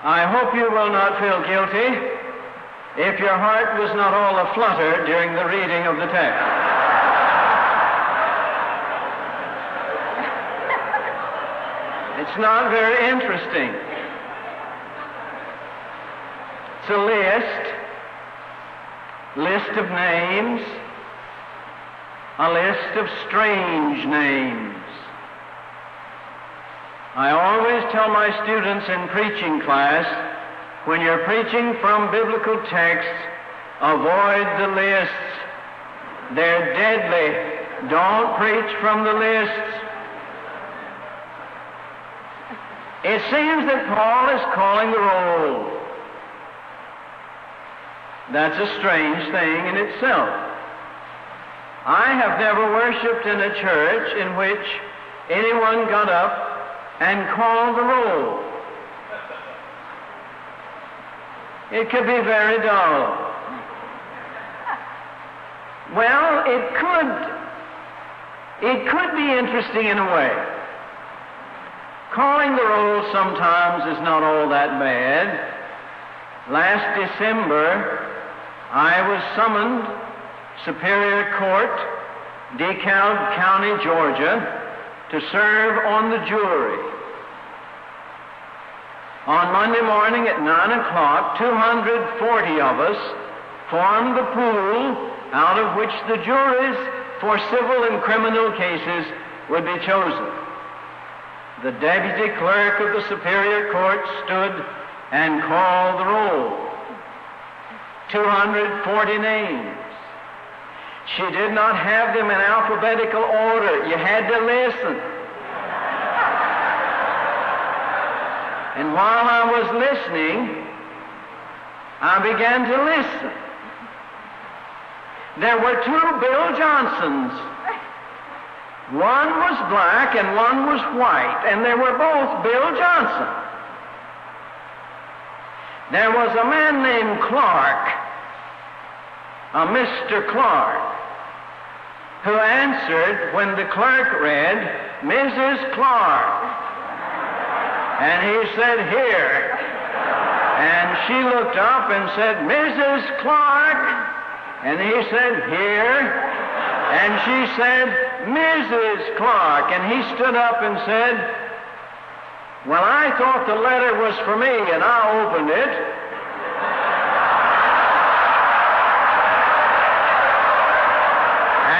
I hope you will not feel guilty if your heart was not all aflutter during the reading of the text. It's not very interesting. It's a list of names, a list of strange names. I always tell my students in preaching class, when you're preaching from biblical texts, avoid the lists. They're deadly. Don't preach from the lists. It seems that Paul is calling the roll. That's a strange thing in itself. I have never worshiped in a church in which anyone got up and called the roll. It could be very dull. Well, it could be interesting in a way. Calling the roll sometimes is not all that bad. Last December, I was summoned, Superior Court, DeKalb County, Georgia, to serve on the jury. On Monday morning at 9 o'clock, 240 of us formed the pool out of which the juries for civil and criminal cases would be chosen. The deputy clerk of the Superior Court stood and called the roll. 240 names. She did not have them in alphabetical order. You had to listen. And while I was listening, I began to listen. There were two Bill Johnsons. One was black and one was white, and they were both Bill Johnson. There was a man named Clark, a Mr. Clark, who answered when the clerk read, Mrs. Clark. And he said, here. And she looked up and said, Mrs. Clark. And he said, here. And she said, Mrs. Clark. And he stood up and said, well, I thought the letter was for me, and I opened it.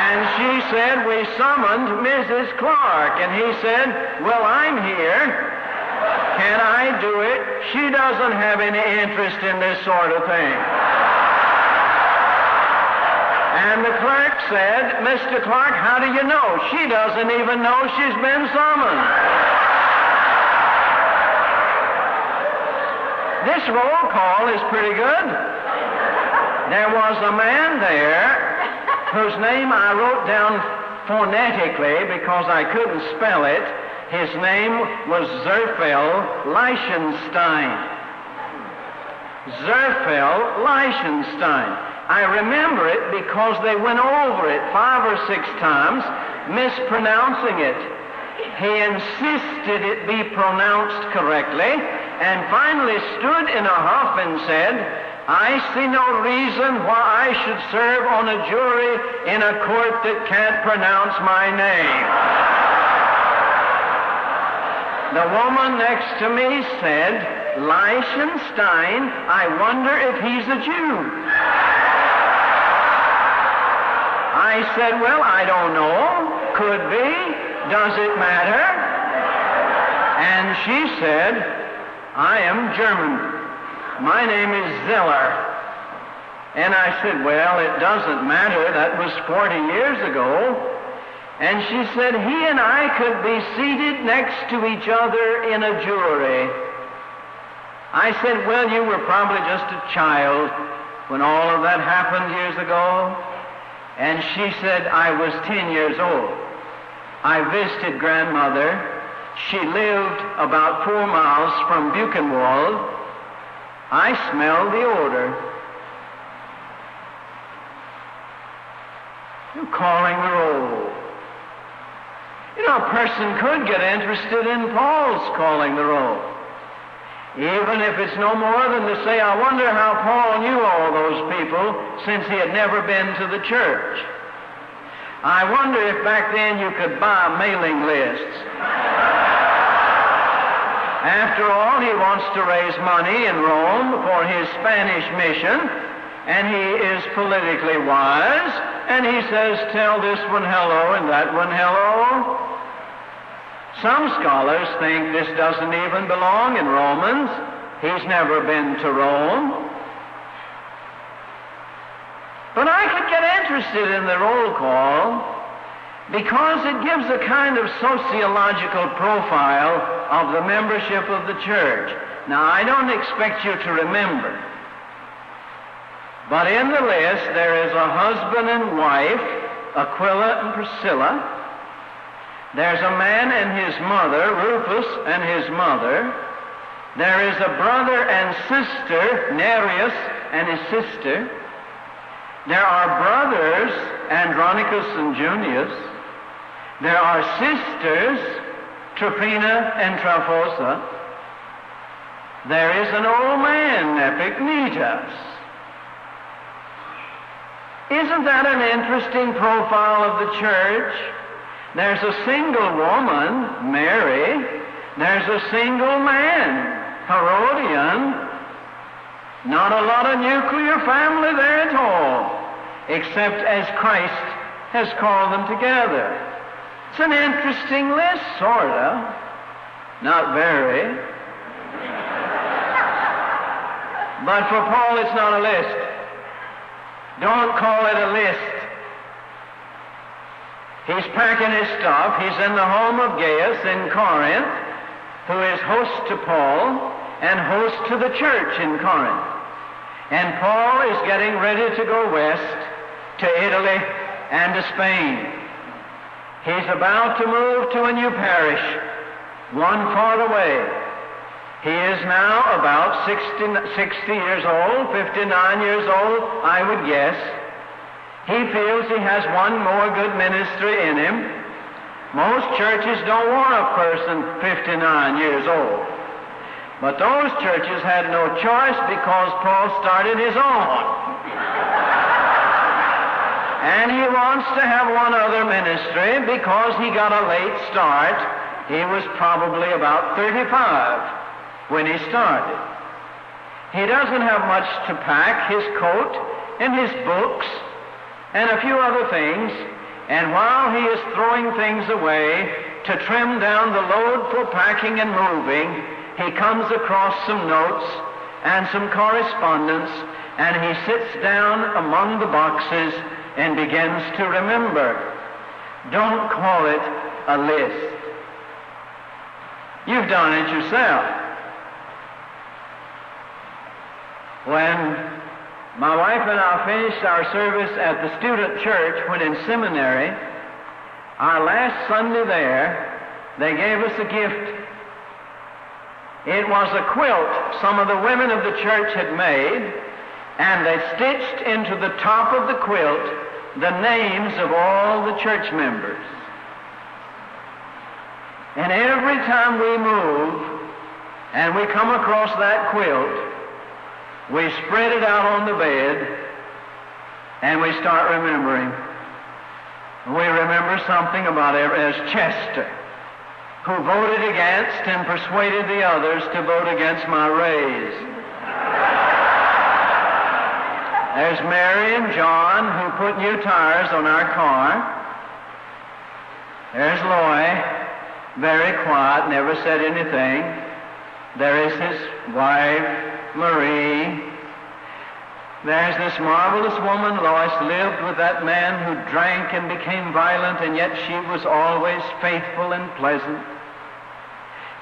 And she said, we summoned Mrs. Clark. And he said, well, I'm here. Can I do it? She doesn't have any interest in this sort of thing. And the clerk said, Mr. Clark, how do you know? She doesn't even know she's been summoned. This roll call is pretty good. There was a man there whose name I wrote down phonetically because I couldn't spell it. His name was Zerfel Leichenstein. Zerfel Leichenstein. I remember it because they went over it 5 or 6 times, mispronouncing it. He insisted it be pronounced correctly, and finally stood in a huff and said, I see no reason why I should serve on a jury in a court that can't pronounce my name. The woman next to me said, Leichenstein, I wonder if he's a Jew. I said, well, I don't know. Could be. Does it matter? And she said, I am German. My name is Zeller. And I said, well, it doesn't matter. That was 40 years ago. And she said, he and I could be seated next to each other in a jury. I said, well, you were probably just a child when all of that happened years ago. And she said, I was 10 years old. I visited grandmother. She lived about 4 miles from Buchenwald. I smelled the odor. You're calling the roll. You know, a person could get interested in Paul's calling the roll. Even if it's no more than to say, I wonder how Paul knew all those people since he had never been to the church. I wonder if back then you could buy mailing lists. After all, he wants to raise money in Rome for his Spanish mission, and he is politically wise, and he says, tell this one hello and that one hello. Some scholars think this doesn't even belong in Romans. He's never been to Rome. But I could get interested in the roll call because it gives a kind of sociological profile of the membership of the church. Now, I don't expect you to remember, but in the list there is a husband and wife, Aquila and Priscilla. There's a man and his mother, Rufus and his mother. There is a brother and sister, Nereus and his sister. There are brothers, Andronicus and Junius. There are sisters, Tryphena and Tryphosa. There is an old man, Epicnetus. Isn't that an interesting profile of the church? There's a single woman, Mary. There's a single man, Herodian. Not a lot of nuclear family there at all, except as Christ has called them together. It's an interesting list, sort of. Not very. But for Paul, it's not a list. Don't call it a list. He's packing his stuff. He's in the home of Gaius in Corinth, who is host to Paul and host to the church in Corinth. And Paul is getting ready to go west to Italy and to Spain. He's about to move to a new parish, one far away. He is now about 60 years old, 59 years old, I would guess. He feels he has one more good ministry in him. Most churches don't want a person 59 years old. But those churches had no choice because Paul started his own. And he wants to have one other ministry because he got a late start. He was probably about 35 when he started. He doesn't have much to pack, his coat and his books and a few other things, and while he is throwing things away to trim down the load for packing and moving, he comes across some notes and some correspondence, and he sits down among the boxes and begins to remember. Don't call it a list. You've done it yourself. When my wife and I finished our service at the student church when in seminary, our last Sunday there, they gave us a gift. It was a quilt some of the women of the church had made, and they stitched into the top of the quilt the names of all the church members. And every time we move and we come across that quilt, we spread it out on the bed and we start remembering. We remember something about as Chester, who voted against and persuaded the others to vote against my raise. There's Mary and John, who put new tires on our car. There's Loy, very quiet, never said anything. There is his wife, Marie. There's this marvelous woman, Lois, lived with that man who drank and became violent, and yet she was always faithful and pleasant.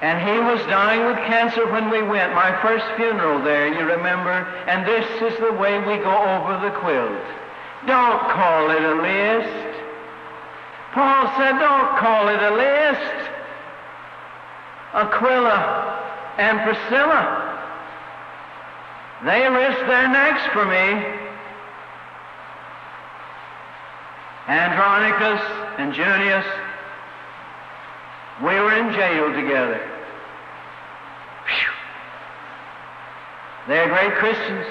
And he was dying with cancer when we went, my first funeral there, you remember, and this is the way we go over the quilt. Don't call it a list. Paul said, don't call it a list. Aquila and Priscilla, they risked their necks for me. Andronicus and Junius, we were in jail together. Whew. They're great Christians.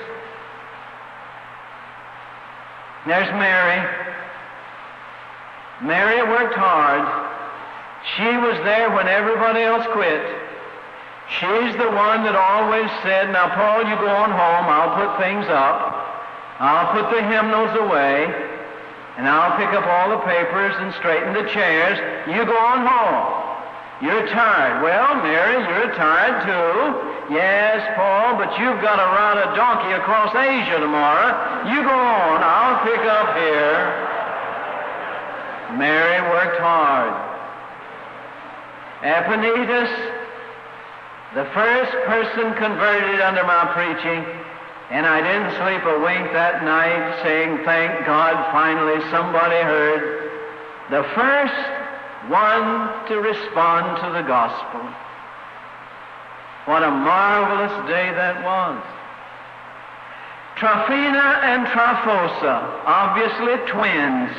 There's Mary. Mary worked hard. She was there when everybody else quit. She's the one that always said, now, Paul, you go on home. I'll put things up. I'll put the hymnals away. And I'll pick up all the papers and straighten the chairs. You go on home. You're tired. Well, Mary, you're tired too. Yes, Paul, but you've got to ride a donkey across Asia tomorrow. You go on. I'll pick up here. Mary worked hard. Emeritus, the first person converted under my preaching, and I didn't sleep a wink that night saying, thank God, finally somebody heard. The first one to respond to the gospel. What a marvelous day that was. Tryphena and Tryphosa, obviously twins.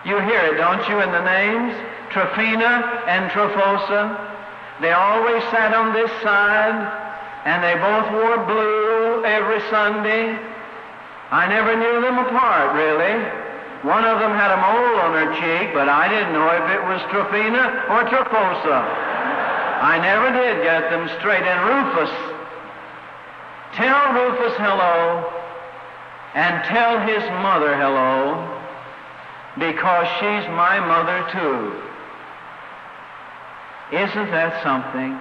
You hear it, don't you, in the names? Tryphena and Tryphosa. They always sat on this side, and they both wore blue every Sunday. I never knew them apart, really. One of them had a mole on her cheek, but I didn't know if it was Tryphena or Tryphosa. I never did get them straight. And Rufus, tell Rufus hello, and tell his mother hello, because she's my mother too. Isn't that something?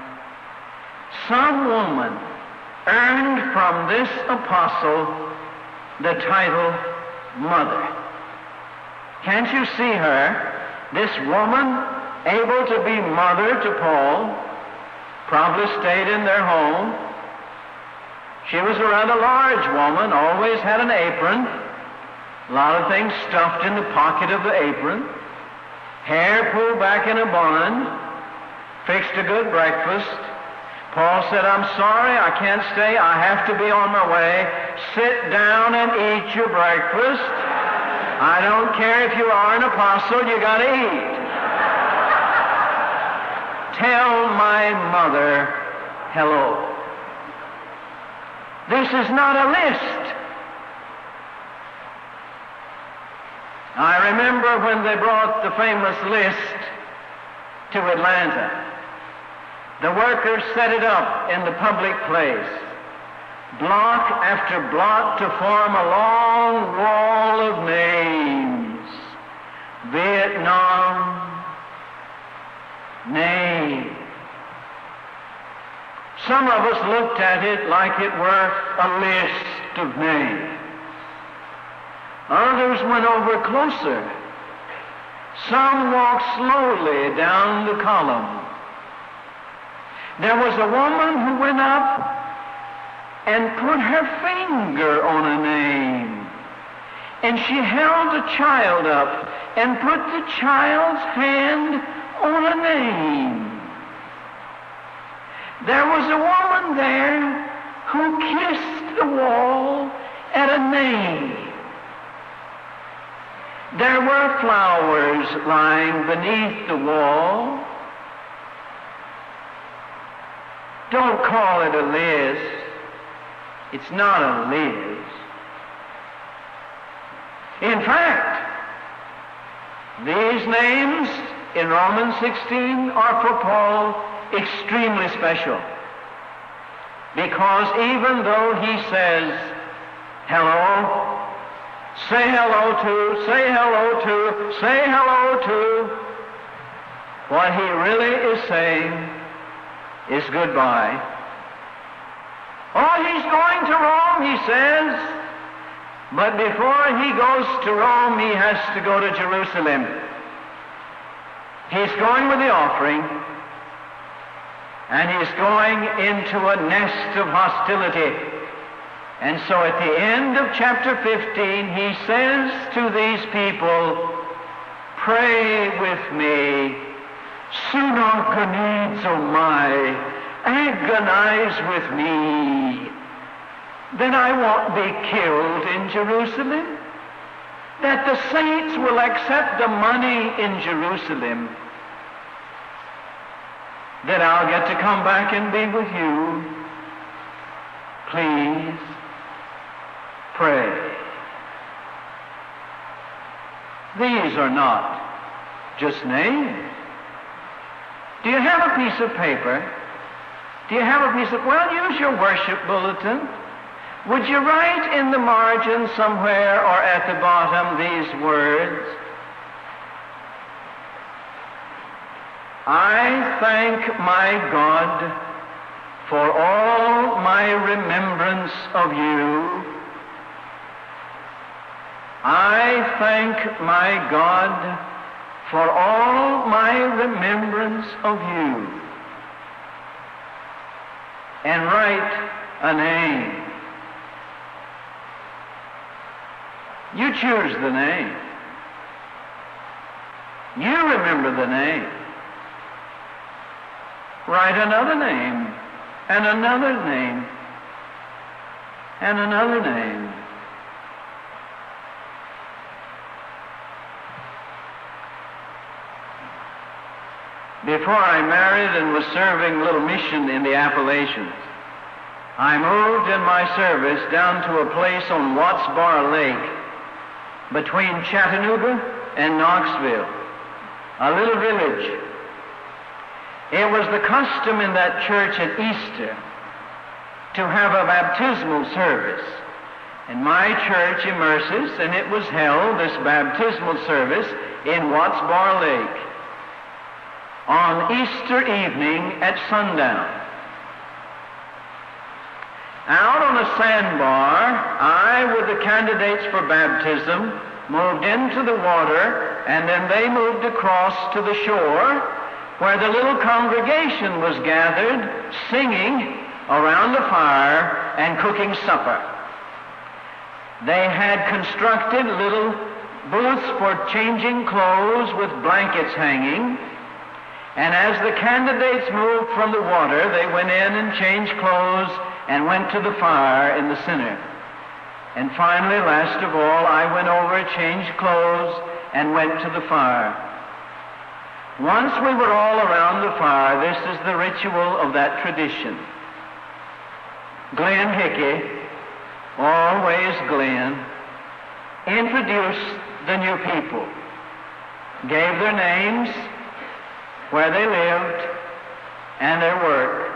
Some woman earned from this apostle the title Mother. Can't you see her? This woman, able to be mother to Paul, probably stayed in their home. She was a rather large woman, always had an apron, a lot of things stuffed in the pocket of the apron, hair pulled back in a bun, fixed a good breakfast. Paul said, I'm sorry, I can't stay. I have to be on my way. Sit down and eat your breakfast. I don't care if you are an apostle, you got to eat. Tell my mother hello. This is not a list. I remember when they brought the famous list to Atlanta. The workers set it up in the public place, block after block, to form a long wall of names. Vietnam, name. Some of us looked at it like it were a list of names. Others went over closer. Some walked slowly down the column. There was a woman who went up and put her finger on a name. And she held the child up and put the child's hand on a name. There was a woman there who kissed the wall at a name. There were flowers lying beneath the wall. Don't call it a list. It's not a list. In fact, these names in Romans 16 are for Paul extremely special. Because even though he says, hello, say hello to, say hello to, say hello to, what he really is saying is goodbye. Oh, he's going to Rome, he says, but before he goes to Rome, he has to go to Jerusalem. He's going with the offering, and he's going into a nest of hostility. And so at the end of chapter 15, he says to these people, pray with me, sunarchonizomai, agonize with me, that I won't be killed in Jerusalem, that the saints will accept the money in Jerusalem, that I'll get to come back and be with you. are not just names. Do you have a piece of paper? Do you have a piece of... Well, use your worship bulletin. Would you write in the margin somewhere or at the bottom these words? I thank my God for all my remembrance of you. I thank my God for all my remembrance of you. And write a name. You choose the name. You remember the name. Write another name, and another name, and another name. Before I married and was serving a little mission in the Appalachians, I moved in my service down to a place on Watts Bar Lake between Chattanooga and Knoxville, a little village. It was the custom in that church at Easter to have a baptismal service. And my church, Emeritus, and it was held, this baptismal service, in Watts Bar Lake on Easter evening at sundown. Out on a sandbar, I, with the candidates for baptism, moved into the water, and then they moved across to the shore, where the little congregation was gathered, singing around the fire and cooking supper. They had constructed little booths for changing clothes with blankets hanging, and as the candidates moved from the water, they went in and changed clothes and went to the fire in the center. And finally, last of all, I went over, changed clothes, and went to the fire. Once we were all around the fire, this is the ritual of that tradition. Glenn Hickey, always Glenn, introduced the new people, gave their names, where they lived, and their work.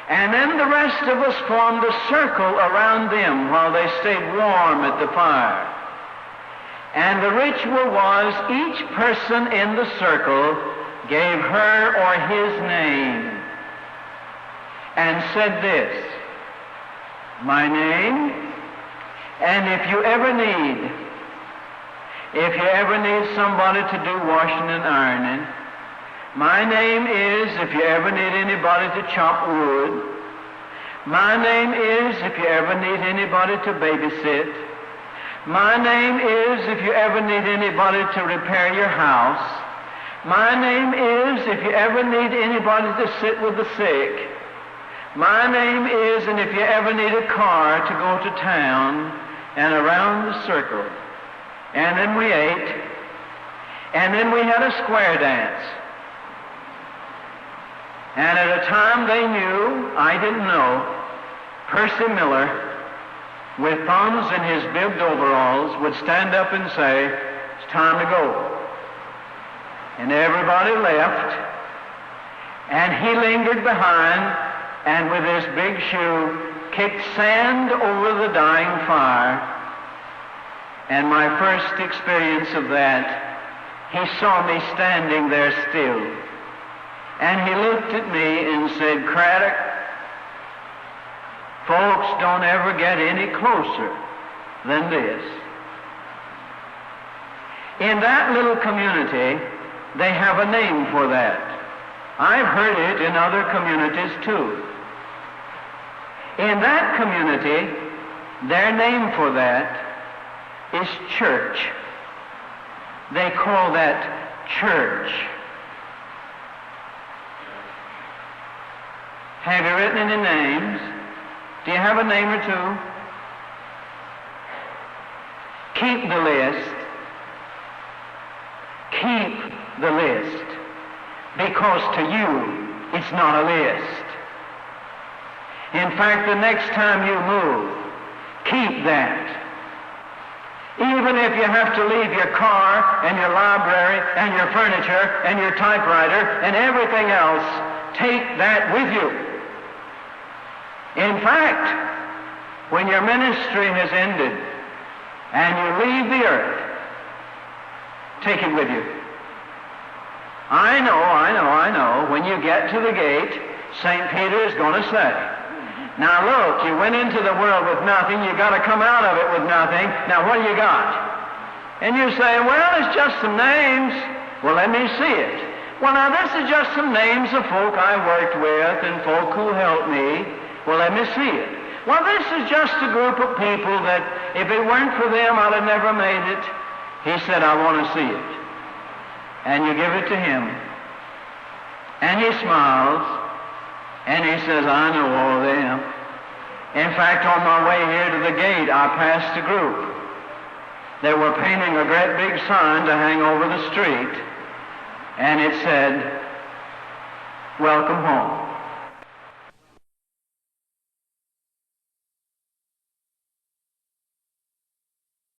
And then the rest of us formed a circle around them while they stayed warm at the fire. And the ritual was each person in the circle gave her or his name and said this, my name, and if you ever need somebody to do washing and ironing, my name is if you ever need anybody to chop wood, my name is if you ever need anybody to babysit, my name is if you ever need anybody to repair your house, my name is if you ever need anybody to sit with the sick, my name is and if you ever need a car to go to town, and around the circle. And then we ate, and then we had a square dance. And at a time they knew, I didn't know, Percy Miller, with thumbs in his bibbed overalls, would stand up and say, it's time to go. And everybody left, and he lingered behind, and with his big shoe, kicked sand over the dying fire. And my first experience of that, he saw me standing there still. And he looked at me and said, Craddock, folks don't ever get any closer than this. In that little community, they have a name for that. I've heard it in other communities too. In that community, their name for that is church. They call that church. Have you written any names? Do you have a name or two? Keep the list. Keep the list. Because to you, it's not a list. In fact, the next time you move, keep that. Even if you have to leave your car and your library and your furniture and your typewriter and everything else, take that with you. In fact, when your ministry has ended and you leave the earth, take it with you. I know, when you get to the gate, St. Peter is going to say, now look, you went into the world with nothing, you got to come out of it with nothing, now what do you got? And you say, well, it's just some names. Well, let me see it. Well, now this is just some names of folk I worked with and folk who helped me. Well, let me see it. Well, this is just a group of people that if it weren't for them, I'd have never made it. He said, I want to see it. And you give it to him. And he smiles. And he says, I know all of them. In fact, on my way here to the gate, I passed a group. They were painting a great big sign to hang over the street. And it said, welcome home.